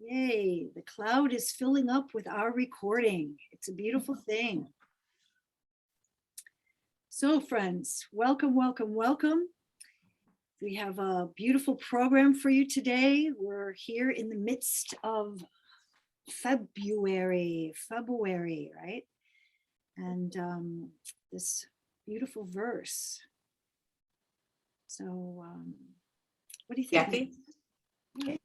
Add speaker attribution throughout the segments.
Speaker 1: Yay, the cloud is filling up with our recording. It's a beautiful thing. So friends, welcome, welcome, welcome. We have a beautiful program for you today. We're here in the midst of February, right? And this beautiful verse. So what do you think?
Speaker 2: Kathy?
Speaker 1: Okay.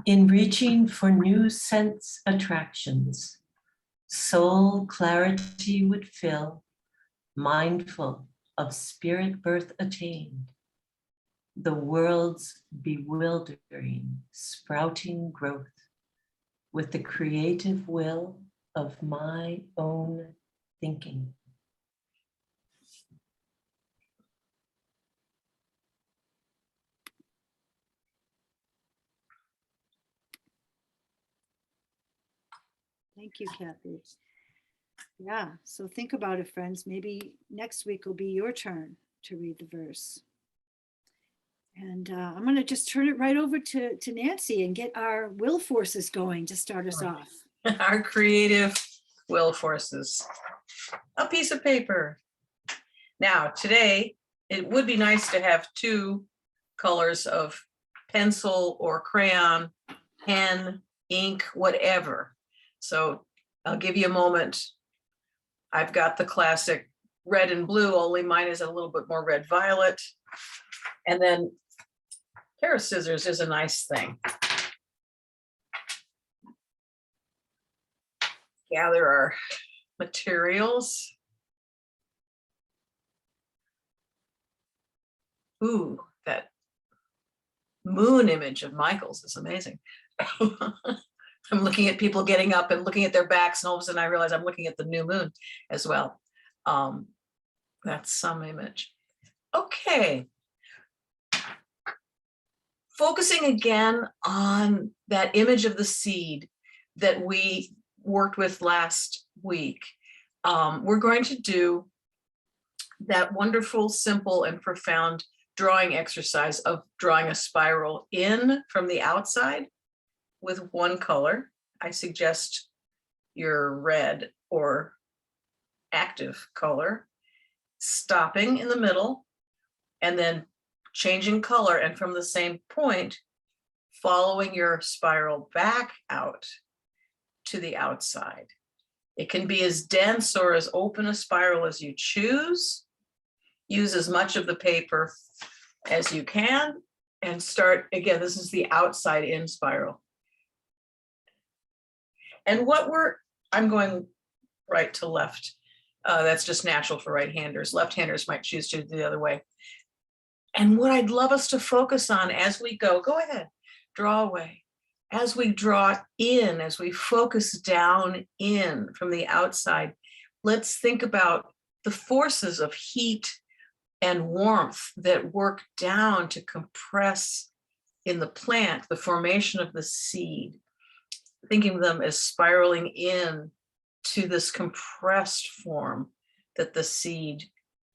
Speaker 3: In reaching for new sense attractions, soul clarity would fill, mindful of spirit birth attained, the world's bewildering, sprouting growth, with the creative will of my own thinking.
Speaker 1: Thank you, Kathy. Yeah, so think about it, friends. Maybe next week will be your turn to read the verse. And I'm going to just turn it right over to Nancy and get our will forces going to start us off.
Speaker 2: Our creative will forces. A piece of paper. Now, today, it would be nice to have two colors of pencil or crayon, pen, ink, whatever. So I'll give you a moment. I've got the classic red and blue, only mine is a little bit more red violet. And then a pair of scissors is a nice thing. Gather our materials. Ooh, that moon image of Michael's is amazing. I'm looking at people getting up and looking at their backs, and all of a sudden I realize I'm looking at the new moon as well. That's some image. Okay. Focusing again on that image of the seed that we worked with last week. We're going to do that wonderful, simple, and profound drawing exercise of drawing a spiral in from the outside with one color. I suggest your red or active color, stopping in the middle, and then changing color, and from the same point, following your spiral back out to the outside. It can be as dense or as open a spiral as you choose. Use as much of the paper as you can, and start, again, this is the outside in spiral. And I'm going right to left. That's just natural for right-handers. Left-handers might choose to do the other way. And what I'd love us to focus on as we go ahead, draw away. As we draw in, as we focus down in from the outside, let's think about the forces of heat and warmth that work down to compress in the plant, the formation of the seed. Thinking of them as spiraling in to this compressed form that the seed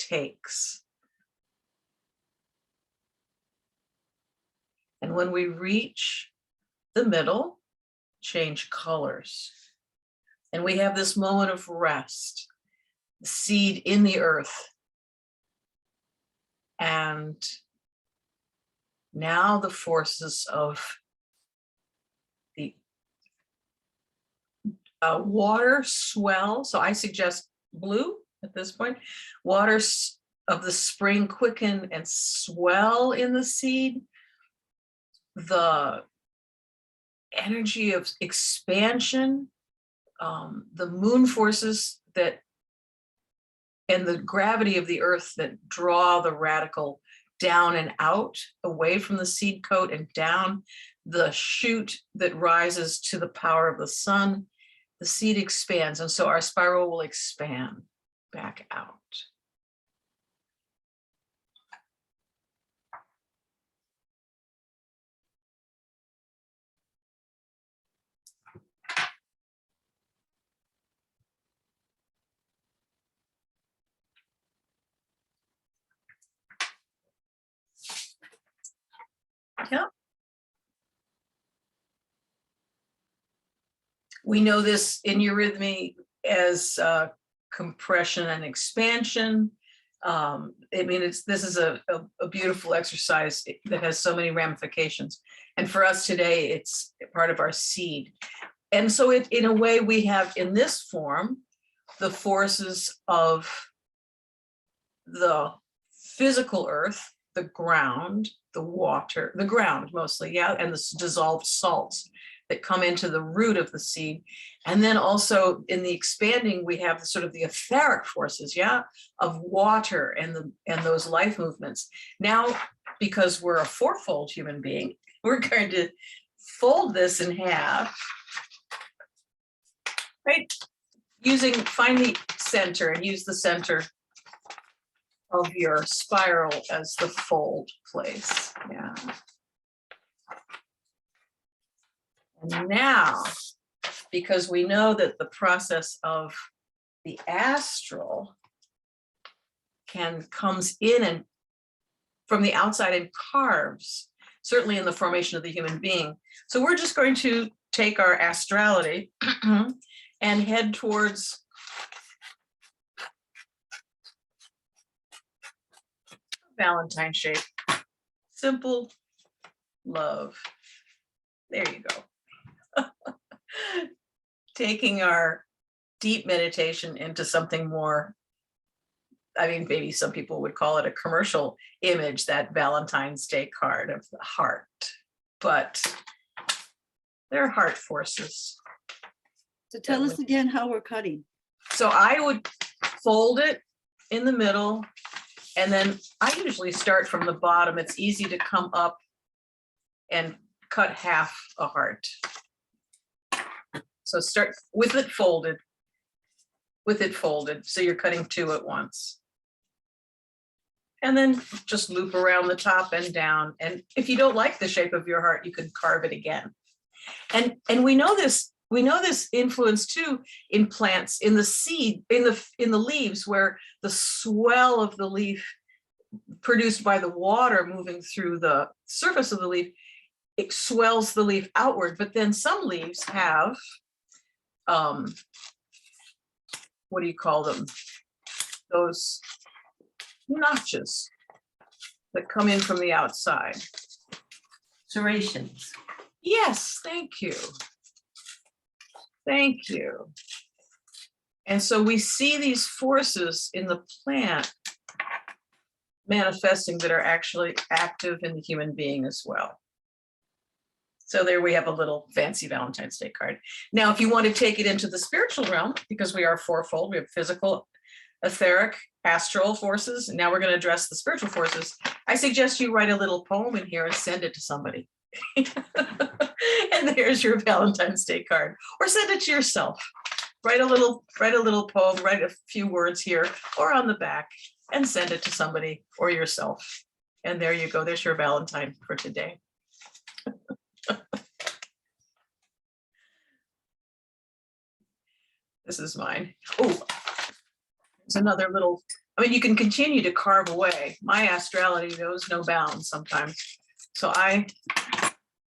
Speaker 2: takes. And when we reach the middle, change colors. And we have this moment of rest, the seed in the earth. And now the forces of the water swell. So I suggest blue at this point. Waters of the spring quicken and swell in the seed. The energy of expansion, the moon forces that, and the gravity of the earth that draw the radical down and out, away from the seed coat and down the shoot that rises to the power of the sun. The seed expands, and so our spiral will expand back out. Yep. We know this in eurythmy as compression and expansion. I mean, this is a beautiful exercise that has so many ramifications. And for us today, it's part of our seed. And so in a way, we have in this form, the forces of the physical earth, the ground, the water, the ground mostly, yeah, and the dissolved salts that come into the root of the seed. And then also in the expanding, we have the sort of the etheric forces, yeah, of water and those life movements. Now, because we're a fourfold human being, we're going to fold this in half, right? Find the center and use the center of your spiral as the fold place, yeah. And now, because we know that the process of the astral comes in and from the outside and carves, certainly in the formation of the human being. So we're just going to take our astrality and head towards Valentine shape. Simple love. There you go. Taking our deep meditation into something more, I mean, maybe some people would call it a commercial image, that Valentine's Day card of the heart, but they're heart forces.
Speaker 1: So tell us again how we're cutting.
Speaker 2: So I would fold it in the middle, and then I usually start from the bottom. It's easy to come up and cut half a heart. So start with it folded, so you're cutting two at once. And then just loop around the top and down. And if you don't like the shape of your heart, you can carve it again. And we know this influence too in plants, in the seed, in the leaves, where the swell of the leaf produced by the water moving through the surface of the leaf, it swells the leaf outward. But then some leaves have what do you call them? Those notches that come in from the outside.
Speaker 3: Serrations.
Speaker 2: Yes, thank you. Thank you. And so we see these forces in the plant manifesting that are actually active in the human being as well. So there we have a little fancy Valentine's Day card. Now, if you want to take it into the spiritual realm, because we are fourfold, we have physical, etheric, astral forces, and now we're going to address the spiritual forces. I suggest you write a little poem in here and send it to somebody. And there's your Valentine's Day card, or send it to yourself. Write a little poem, write a few words here or on the back, and send it to somebody or yourself. And there you go. There's your Valentine for today. This is mine. Oh, there's another little, I mean, you can continue to carve away. My astrality knows no bounds sometimes. So I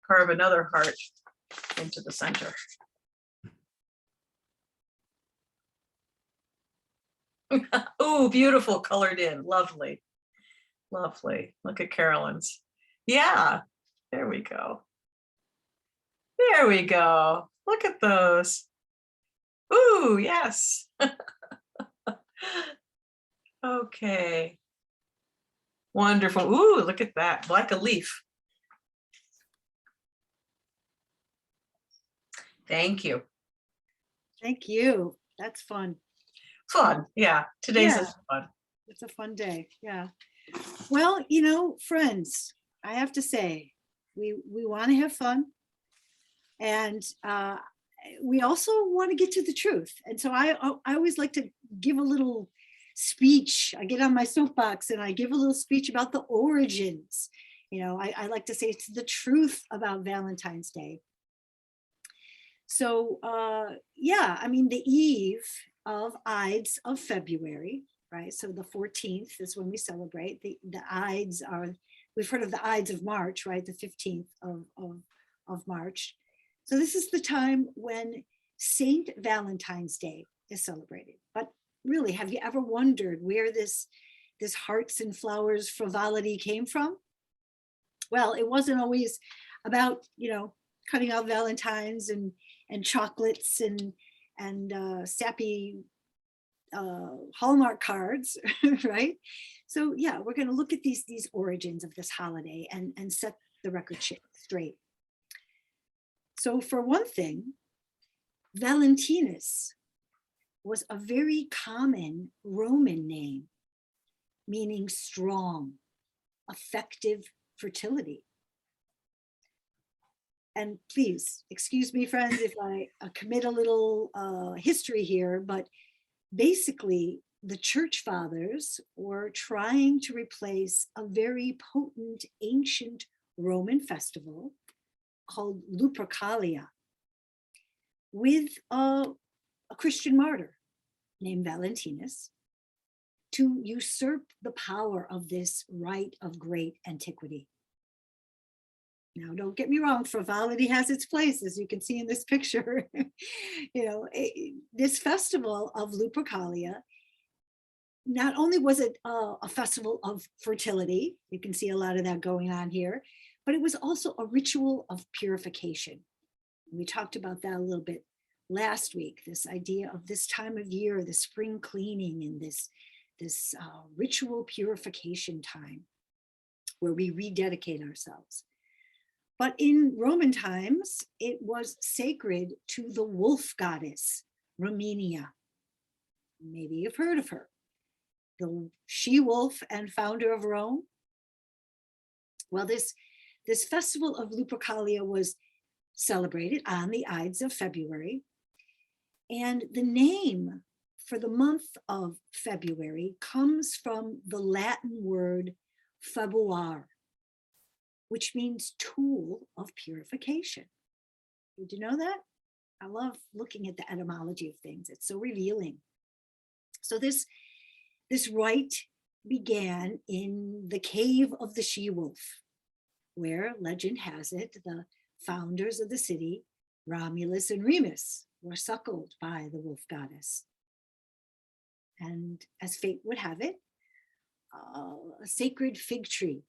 Speaker 2: carve another heart into the center. Oh, beautiful, colored in, lovely. Lovely. Look at Carolyn's. Yeah, there we go. There we go. Look at those. Ooh, yes. Okay. Wonderful. Ooh, look at that, like a leaf. Thank you.
Speaker 1: Thank you. That's fun.
Speaker 2: Fun, yeah. Today's
Speaker 1: Yeah.
Speaker 2: is fun.
Speaker 1: It's a fun day. Yeah. Well, you know, friends, I have to say, we want to have fun. And we also want to get to the truth. And so I always like to give a little speech. I get on my soapbox and I give a little speech about the origins. You know, I like to say it's the truth about Valentine's Day. So yeah, I mean, the eve of Ides of February, right? So the 14th is when we celebrate. The Ides are we've heard of the Ides of March, right? The 15th of March. So this is the time when Saint Valentine's Day is celebrated. But really, have you ever wondered where this hearts and flowers frivolity came from? Well, it wasn't always about, cutting out Valentines and chocolates and sappy Hallmark cards, right? So yeah, we're going to look at these origins of this holiday and set the record straight. So for one thing, Valentinus was a very common Roman name, meaning strong, effective fertility. And please, excuse me, friends, if I commit a little history here, but basically the church fathers were trying to replace a very potent ancient Roman festival called Lupercalia with a Christian martyr named Valentinus to usurp the power of this rite of great antiquity. Now, don't get me wrong, frivolity has its place, as you can see in this picture. This festival of Lupercalia, not only was it a festival of fertility, you can see a lot of that going on here, but it was also a ritual of purification. We talked about that a little bit last week, this idea of this time of year, the spring cleaning and this ritual purification time where we rededicate ourselves. But in Roman times, it was sacred to the wolf goddess, Ruminia. Maybe you've heard of her, the she-wolf and founder of Rome. Well, this festival of Lupercalia was celebrated on the Ides of February. And the name for the month of February comes from the Latin word febuare, which means tool of purification. Did you know that? I love looking at the etymology of things. It's so revealing. So this rite began in the cave of the she-wolf, where legend has it, the founders of the city, Romulus and Remus, were suckled by the wolf goddess. And as fate would have it, a sacred fig tree,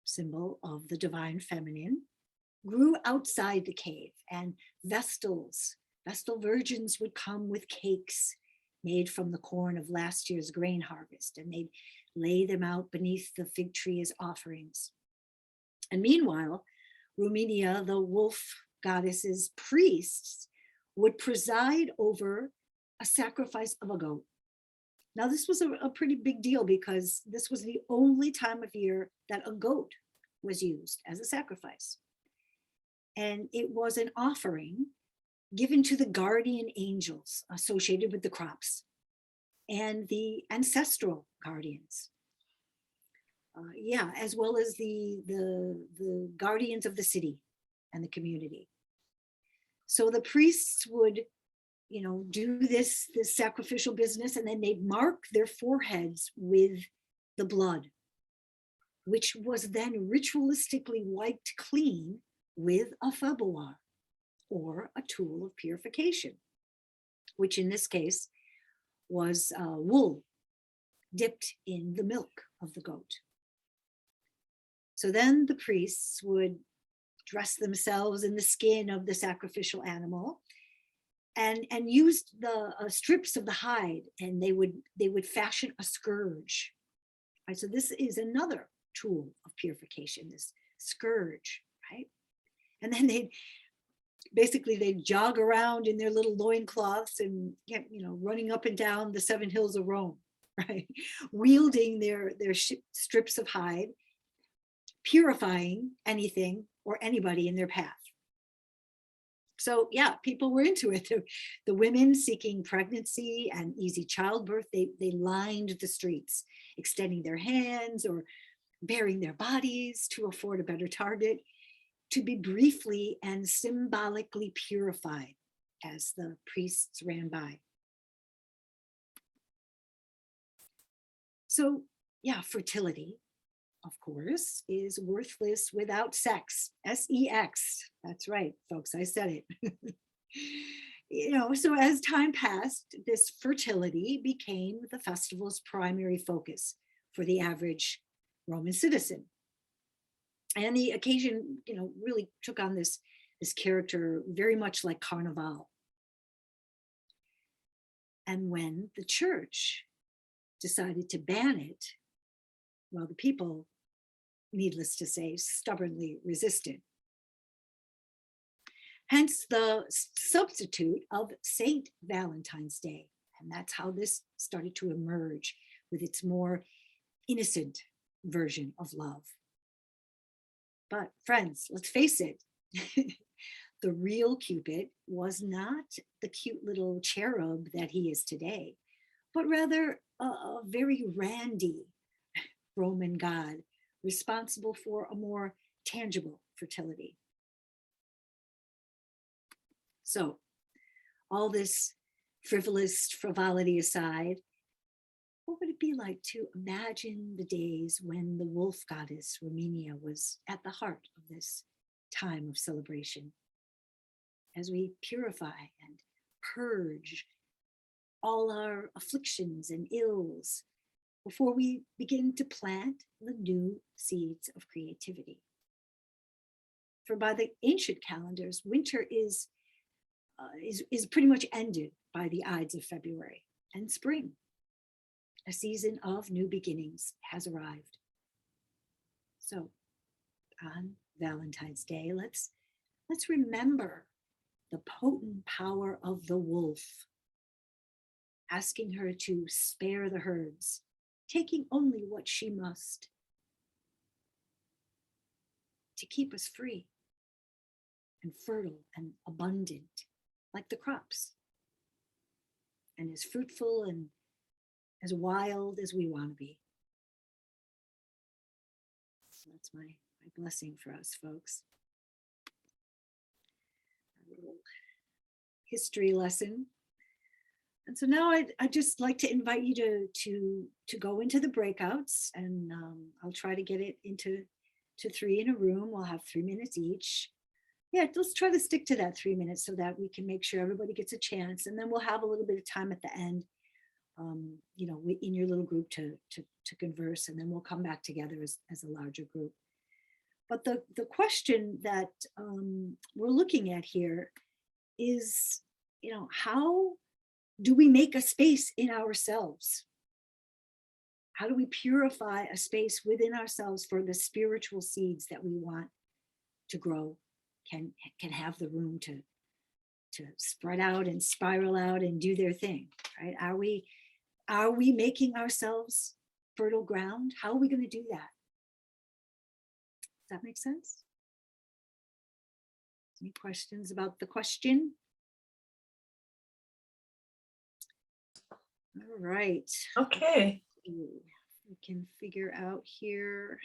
Speaker 1: symbol of the divine feminine, grew outside the cave, and Vestal virgins would come with cakes made from the corn of last year's grain harvest, and they'd lay them out beneath the fig tree as offerings. And meanwhile, Ruminia, the wolf goddess's priests, would preside over a sacrifice of a goat. Now, this was a pretty big deal because this was the only time of year that a goat was used as a sacrifice. And it was an offering given to the guardian angels associated with the crops and the ancestral guardians. As well as the guardians of the city and the community. So the priests would do this sacrificial business, and then they'd mark their foreheads with the blood, which was then ritualistically wiped clean with a febuare, or a tool of purification, which in this case was wool dipped in the milk of the goat. So then the priests would dress themselves in the skin of the sacrificial animal and used the strips of the hide, and they would fashion a scourge. Right, so this is another tool of purification, this scourge, right? And then they'd jog around in their little loincloths and running up and down the 7 hills of Rome, right? Wielding their strips of hide, purifying anything or anybody in their path. So yeah, people were into it. The women seeking pregnancy and easy childbirth, they lined the streets, extending their hands or baring their bodies to afford a better target, to be briefly and symbolically purified as the priests ran by. So yeah, fertility, of course, is worthless without sex. S-E-X. That's right, folks. I said it. So as time passed, this fertility became the festival's primary focus for the average Roman citizen. And the occasion, really took on this character very much like Carnival. And when the church decided to ban it, well, the people, needless to say, stubbornly resisted. Hence the substitute of Saint Valentine's Day. And that's how this started to emerge with its more innocent version of love. But friends, let's face it, the real Cupid was not the cute little cherub that he is today, but rather a very randy Roman god responsible for a more tangible fertility. So all this frivolity aside, what would it be like to imagine the days when the wolf goddess Romania was at the heart of this time of celebration, as we purify and purge all our afflictions and ills before we begin to plant the new seeds of creativity. For by the ancient calendars, winter is pretty much ended by the Ides of February, and spring, a season of new beginnings, has arrived. So on Valentine's Day, let's remember the potent power of the wolf, asking her to spare the herds, taking only what she must, to keep us free and fertile and abundant, like the crops, and as fruitful and as wild as we want to be. So that's my blessing for us, folks. A little history lesson. And so now I'd just like to invite you to go into the breakouts, and I'll try to get it into 3 in a room. We'll have 3 minutes each. Yeah, let's try to stick to that 3 minutes so that we can make sure everybody gets a chance, and then we'll have a little bit of time at the end, in your little group to converse, and then we'll come back together as a larger group. But the question that we're looking at here is, how do we make a space in ourselves? How do we purify a space within ourselves for the spiritual seeds that we want to grow, can have the room to spread out and spiral out and do their thing, right? Are we making ourselves fertile ground? How are we going to do that? Does that make sense? Any questions about the question? All right.
Speaker 2: Okay.
Speaker 1: We can figure out here.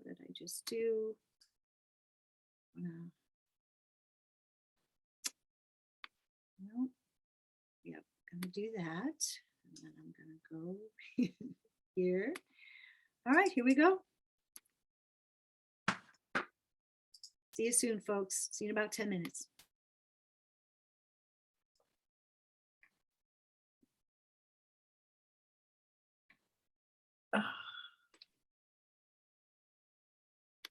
Speaker 1: What did I just do? No. Yep, gonna do that. And then I'm gonna go here. All right, here we go. See you soon, folks. See you in about 10 minutes.
Speaker 2: Ah.